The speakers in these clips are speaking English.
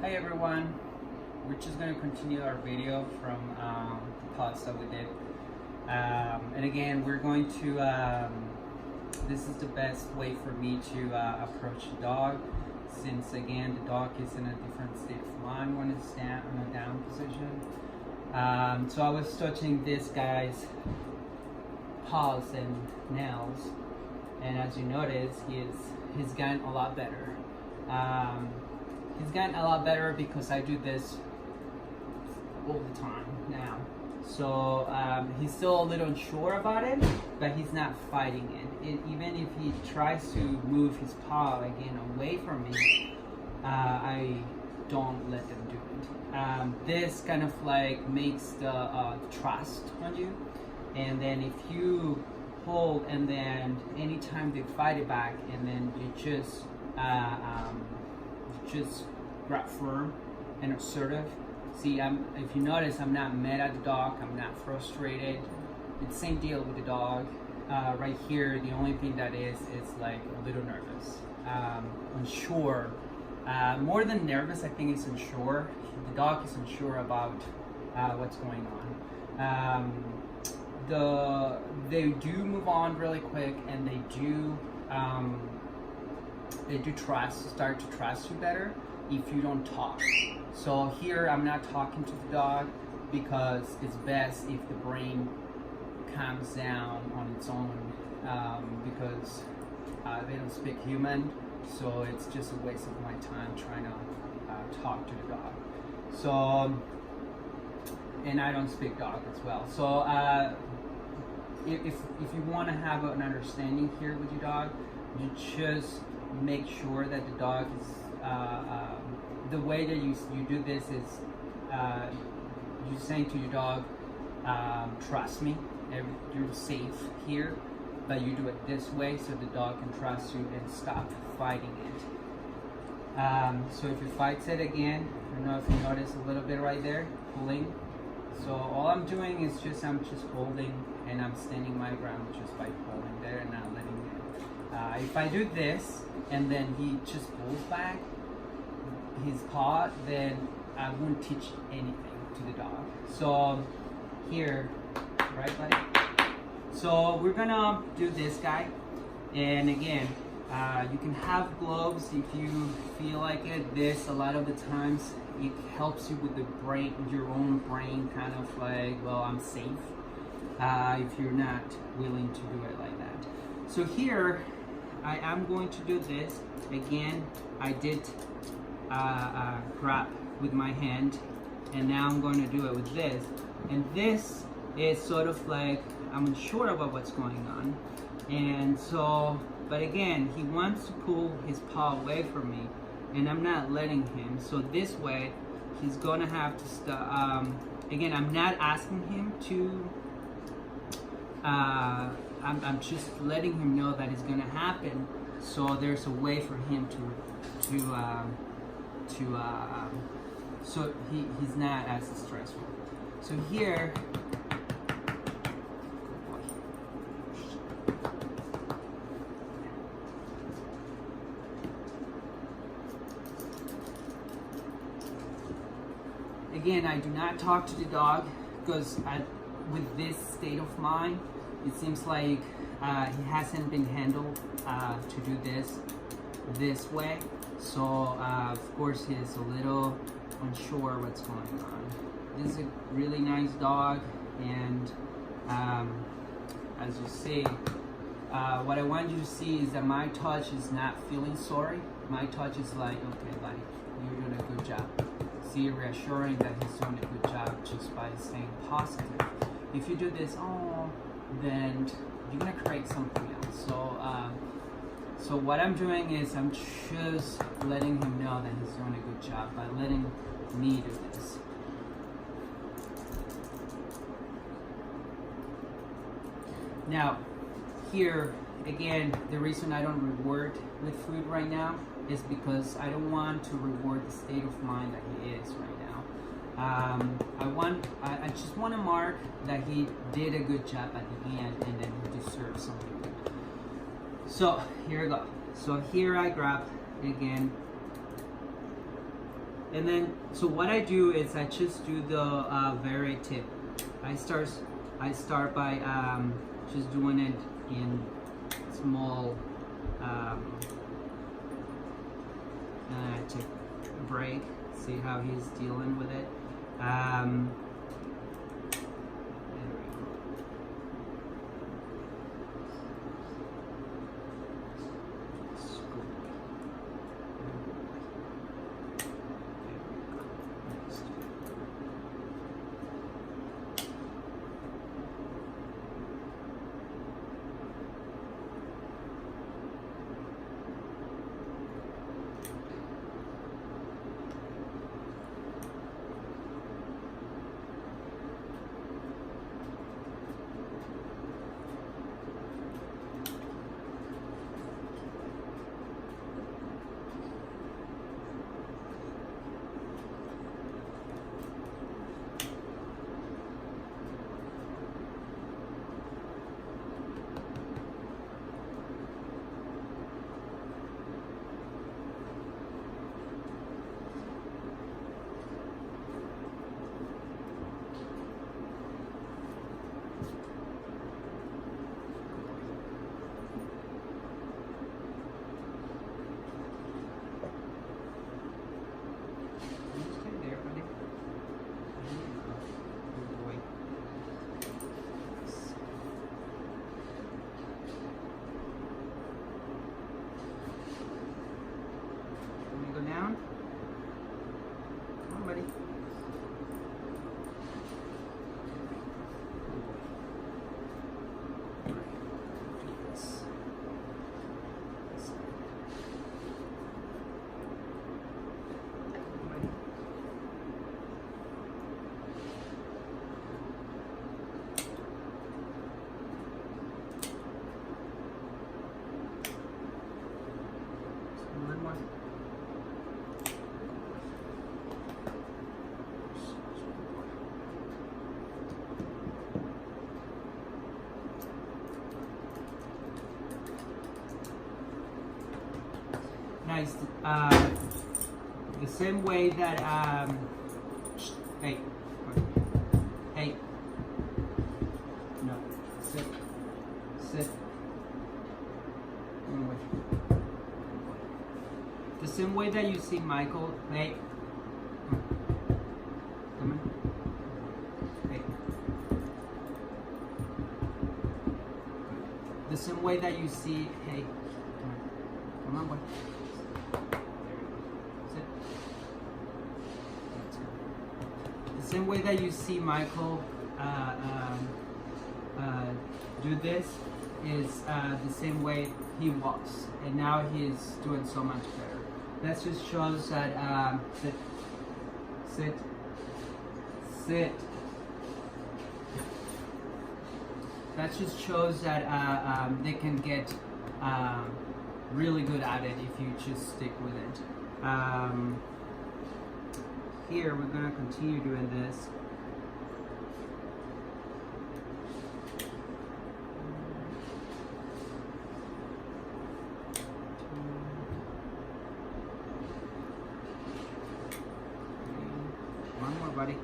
Hi everyone, we're just going to continue our video from the pods that we did. And again, we're going to, this is the best way for me to approach the dog, since again the dog is in a different state of mind when it's down in a down position. So I was touching this guy's paws and nails, and as you notice, he's gotten a lot better. He's gotten a lot better because I do this all the time now. So he's still a little unsure about it, but he's not fighting it. Even if he tries to move his paw again away from me, I don't let them do it. This kind of like makes the trust on you. And then if you hold and then anytime they fight it back, and then you just grab firm and assertive. See, if you notice, I'm not mad at the dog, I'm not frustrated. It's the same deal with the dog. Right here, the only thing that is like a little nervous, unsure. More than nervous, I think it's unsure. The dog is unsure about what's going on. They do move on really quick, and they do start to trust you better if you don't talk. So here I'm not talking to the dog because it's best if the brain calms down on its own, because they don't speak human, so it's just a waste of my time trying to talk to the dog. So, and I don't speak dog as well. So if you want to have an understanding here with your dog, you just make sure that the dog is the way that you do this is you're saying to your dog, trust me, you're safe here, but you do it this way so the dog can trust you and stop fighting it. So if he fights it again, I don't know if you notice a little bit right there, pulling. So all I'm doing is I'm just holding, and I'm standing my ground just by holding there and not letting it. If I do this and then he just pulls back his paw, then I won't teach anything to the dog. So here, right buddy? So we're gonna do this guy, and again, you can have gloves if you feel like it. This, a lot of the times, it helps you with the brain, your own brain, kind of like, well, I'm safe, if you're not willing to do it like that. So here, I am going to do this. Again, I did grab with my hand, and now I'm going to do it with this. And this is sort of like, I'm unsure about what's going on. And so, but again, he wants to pull his paw away from me, and I'm not letting him. So this way, he's gonna have to stop. Again, I'm not asking him to, I'm just letting him know that it's gonna happen. So there's a way for him so he's not as stressful. So here, again, I do not talk to the dog because with this state of mind, it seems like he hasn't been handled to do this way. So of course he's a little unsure what's going on. This is a really nice dog, and as you see, what I want you to see is that my touch is not feeling sorry. My touch is like, okay, buddy, you're doing a good job. See, reassuring that he's doing a good job just by staying positive. If you do this, then you're gonna create something else. So what I'm doing is I'm just letting him know that he's doing a good job by letting me do this. Now, here, again, the reason I don't reward with food right now is because I don't want to reward the state of mind that he is right now. I just want to mark that he did a good job at the end, and then he deserves something good. So here we go. So here I grab again And then, so what I do is I just do the very tip. I start by just doing it in small. Take a break. See how he's dealing with it. There we go. Down. Come on, buddy. One more. Nice. The same way that hey, hey, no, sit. The same way that you see Michael, hey, come on, hey. The same way that you see, hey, come on, boy. The same way that you see Michael do this is the same way he walks, and now he's doing so much better. That just shows that sit. That just shows that they can get really good at it if you just stick with it. Here we're gonna continue doing this. One more, buddy.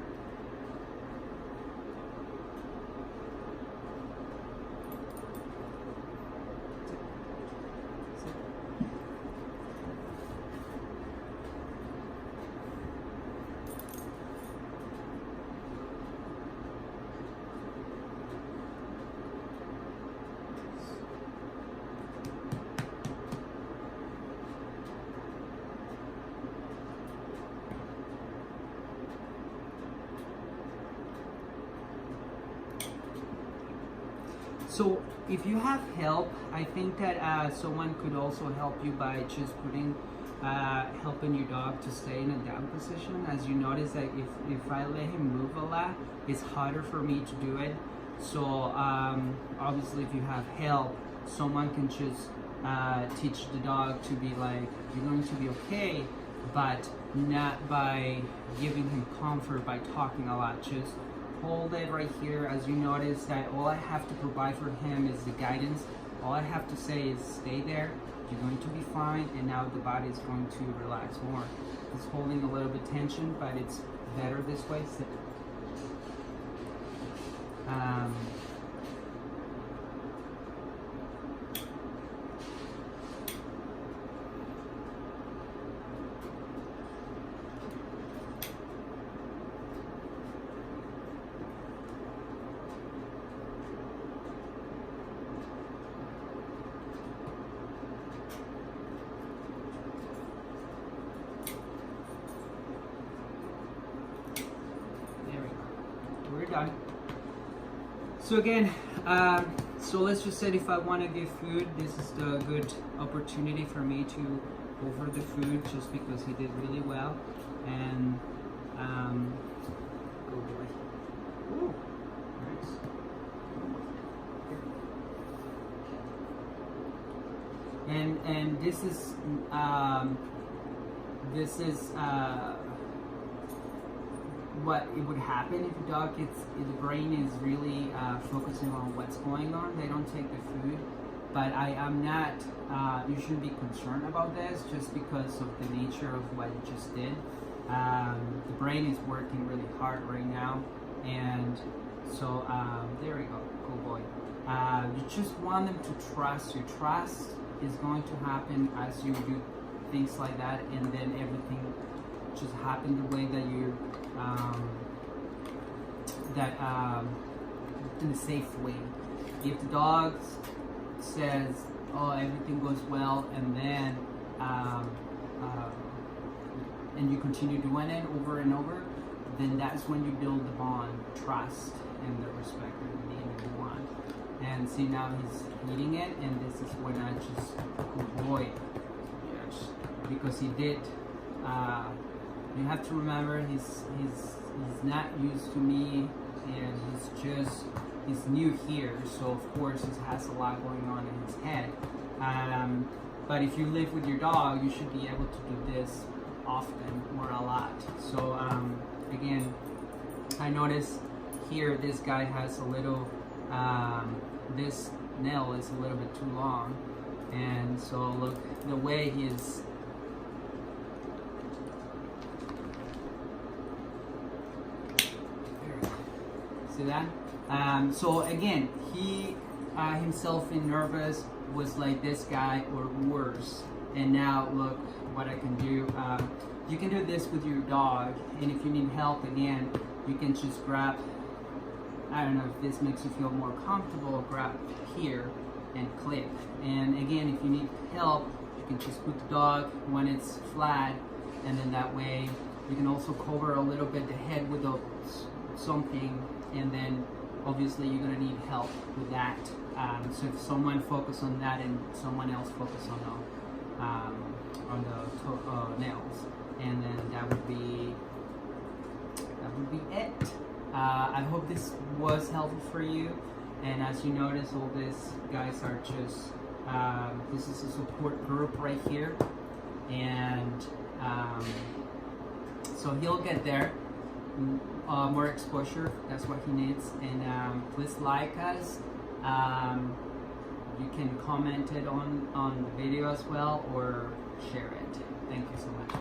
So if you have help, I think that someone could also help you by just helping your dog to stay in a down position. As you notice that if I let him move a lot, it's harder for me to do it. So obviously if you have help, someone can just teach the dog to be like, you're going to be okay, but not by giving him comfort by talking a lot. Just hold it right here. As you notice that all I have to provide for him is the guidance. All I have to say is stay there, You're going to be fine, and now the body is going to relax more. It's holding a little bit tension, but it's better this way. Sit. We're done. So again, so let's just say if I want to give food, this is the good opportunity for me to offer the food, just because he did really well. And oh boy, ooh, nice. And this is what it would happen if the dog gets, if the brain is really focusing on what's going on. They don't take the food, but I'm not, you shouldn't be concerned about this just because of the nature of what you just did. The brain is working really hard right now, and so there we go, good boy. You just want them to trust you. Trust is going to happen as you do things like that, and then everything just happen the way that you in a safe way. If the dog says, "Oh, everything goes well," and then and you continue doing it over and over, then that's when you build the bond, trust, and the respect that you need and you want. And see, now he's eating it, and this is when I just avoid, yes, because he did. You have to remember he's not used to me, and he's new here, so of course he has a lot going on in his head. But if you live with your dog, you should be able to do this often or a lot. So again, I noticed here this guy has a little, this nail is a little bit too long, and so look the way he is. See that? So again, he himself in nervous was like this guy or worse. And now look what I can do. You can do this with your dog, and if you need help again, you can just grab, I don't know if this makes you feel more comfortable, grab here and clip. And again, if you need help, you can just put the dog when it's flat, and then that way you can also cover a little bit the head with something, and then obviously you're gonna need help with that. So if someone focus on that and someone else focus on the nails, and then that would be it. I hope this was helpful for you. And as you notice, all these guys are just this is a support group right here, and so he'll get there. More exposure, that's what he needs. And please like us. You can comment it on the video as well, or share it. Thank you so much.